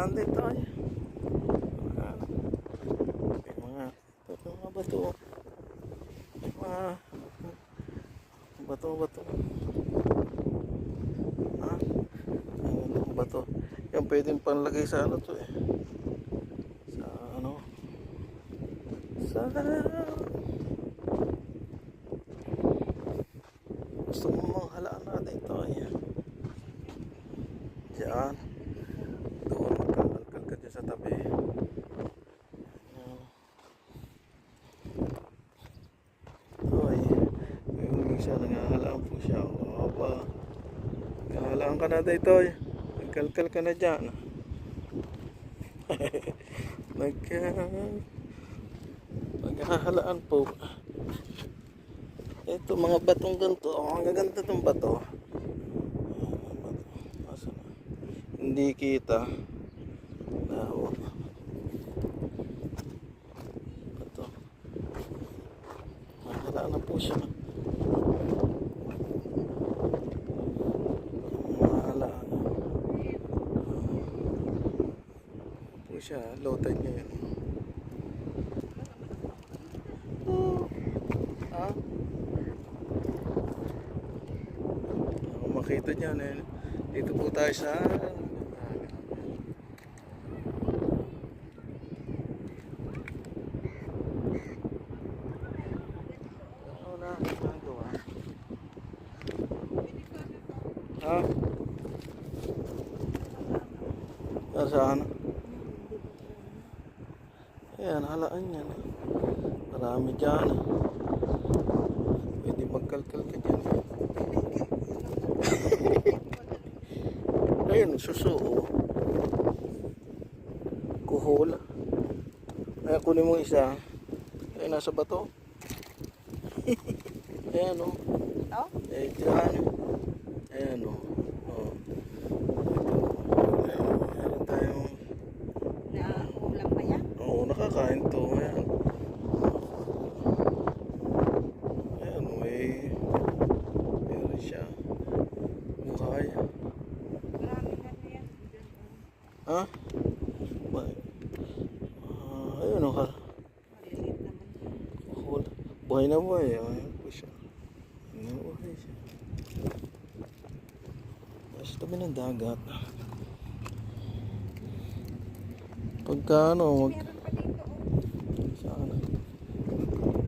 halaan din tayo. May mga bato. May mga bato. Ha? Ang bato. Yan pwedeng panlagay sa ano to eh. Sa ano? Sa gusto mo mga halaan natin ito. Ayan. Diyan. Doon magkakalkal ka dyan sa tabi. Ayan. Ay, yung isa nangahalaan po siya. Opa. Nangahalaan ka na dito. Nagkalkal ka na dyan. Naghahalaan po. Ito mga batong ganito. Ang gaganda itong bato. Hindi kita. Bato. Naghahalaan na po siya. Naghahalaan po siya. Lotan niya yun. Ha? Kung makita niya eh. Dito po tayo sa ha? Saan? Ayan, halaan yan. Marami dyan. Pwede magkalkal ka dyan. Ayun, suso. Kuhol. Ayan, kunin mo isa. Ayan, nasa bato. Ayan, o. Oh? Ayan, dyan. Ayan, o. Oh. Ayan tayong... Naulam pa yan? Oo, nakakain to. Ayan. Ayan, meron siya. Buhay. Marami na yan. Ha? Ayun o ka. Maliliit naman. Buhay na buhay. Ayan po siya. Buhay siya. Sa tabi ng dagat. Pagka ano,